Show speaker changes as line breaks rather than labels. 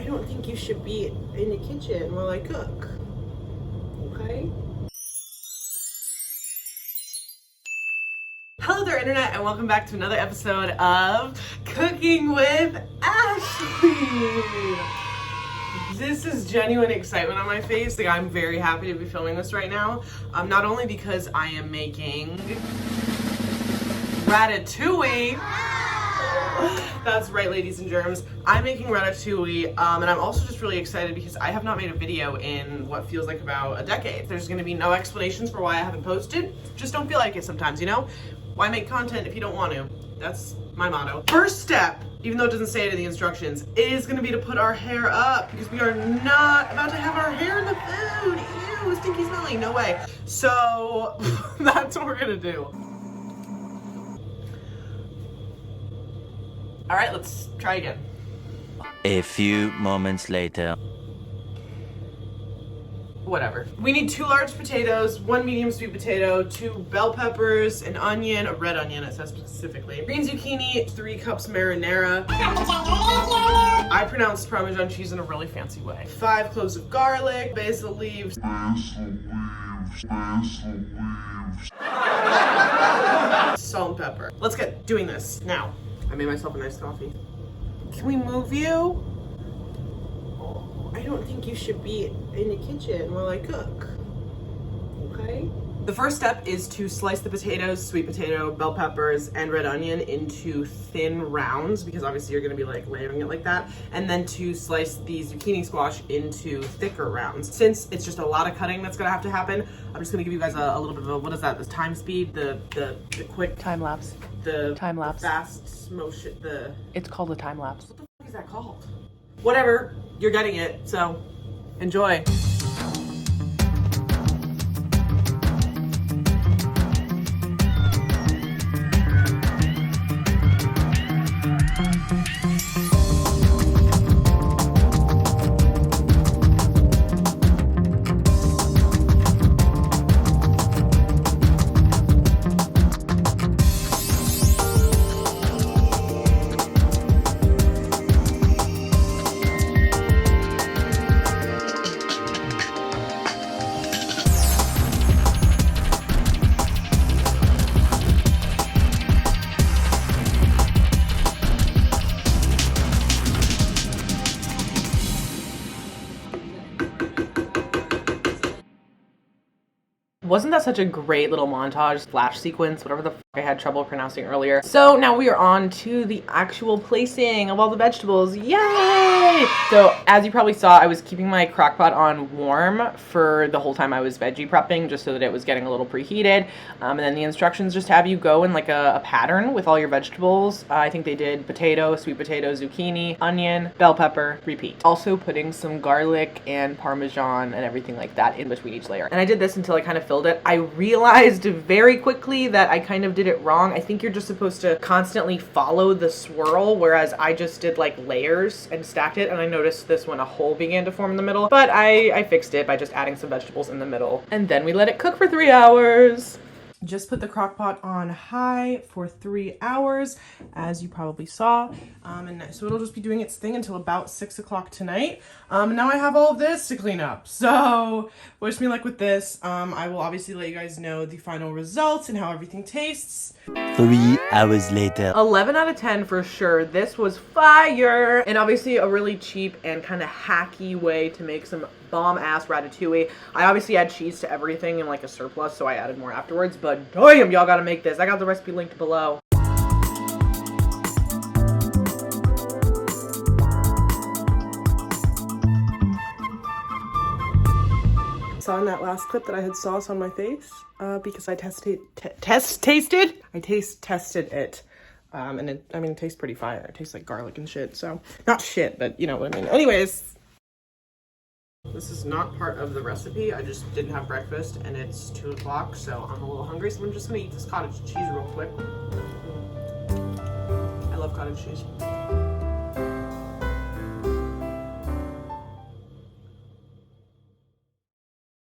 don't think you should be in the kitchen while I cook, okay? Hello there, Internet, and welcome back to another episode of Cooking with Ashley. This is genuine excitement on my face. Like, I'm very happy to be filming this right now. Not only because I am making Ratatouille. That's right, ladies and germs. I'm making Ratatouille, and I'm also just really excited because I have not made a video in what feels like about a decade. There's gonna be no explanations for why I haven't posted. Just don't feel like it sometimes, you know? Why make content if you don't want to? That's my motto. First step, even though it doesn't say it in the instructions, is gonna be to put our hair up because we are not about to have our hair in the food. Ew, stinky smelly, no way. So that's what we're gonna do. All right, let's try again.
A few moments later.
Whatever. We need 2 large potatoes, 1 medium sweet potato, 2 bell peppers, an onion, a red onion it says specifically, green zucchini, 3 cups marinara. I pronounce Parmesan cheese in a really fancy way. 5 cloves of garlic, basil leaves. Salt and pepper. Let's get doing this now. I made myself a nice coffee. Can we move you? I don't think you should be in the kitchen while I cook, okay? The first step is to slice the potatoes, sweet potato, bell peppers, and red onion into thin rounds, because obviously you're gonna be like layering it like that, and then to slice the zucchini squash into thicker rounds. Since it's just a lot of cutting that's gonna have to happen, I'm just gonna give you guys a little bit of a, what is that, the time speed, the quick
time lapse.
The
time lapse.
The fast motion,
It's called a time lapse.
What the fuck is that called? Whatever, you're getting it, so enjoy. Wasn't that such a great little montage flash sequence, whatever the fuck I had trouble pronouncing earlier. So now we are on to the actual placing of all the vegetables. Yay! So as you probably saw, I was keeping my crock pot on warm for the whole time I was veggie prepping, just so that it was getting a little preheated. And then the instructions just have you go in like a pattern with all your vegetables. I think they did potato, sweet potato, zucchini, onion, bell pepper, repeat. Also putting some garlic and Parmesan and everything like that in between each layer. And I did this until I kind of filled it. I realized very quickly that I kind of did it wrong. I think you're just supposed to constantly follow the swirl, whereas I just did like layers and stacked it, and I noticed this when a hole began to form in the middle, but I fixed it by just adding some vegetables in the middle. And then we let it cook for 3 hours. Just put the crock pot on high for 3 hours, as you probably saw. And so it'll just be doing its thing until about 6 o'clock tonight. Now I have all of this to clean up. So wish me luck with this. I will obviously let you guys know the final results and how everything tastes.
3 hours later.
11 out of 10 for sure. This was fire. And obviously a really cheap and kind of hacky way to make some bomb-ass ratatouille. I obviously add cheese to everything in like a surplus, so I added more afterwards, but damn, y'all gotta make this. I got the recipe linked below. Saw in that last clip that I had sauce on my face because I tested it. And it tastes pretty fire. It tastes like garlic and shit, so not shit, but you know what I mean. Anyways, this is not part of the recipe. I just didn't have breakfast and it's 2 o'clock, so I'm a little hungry, so I'm just gonna eat this cottage cheese real quick. I love cottage cheese.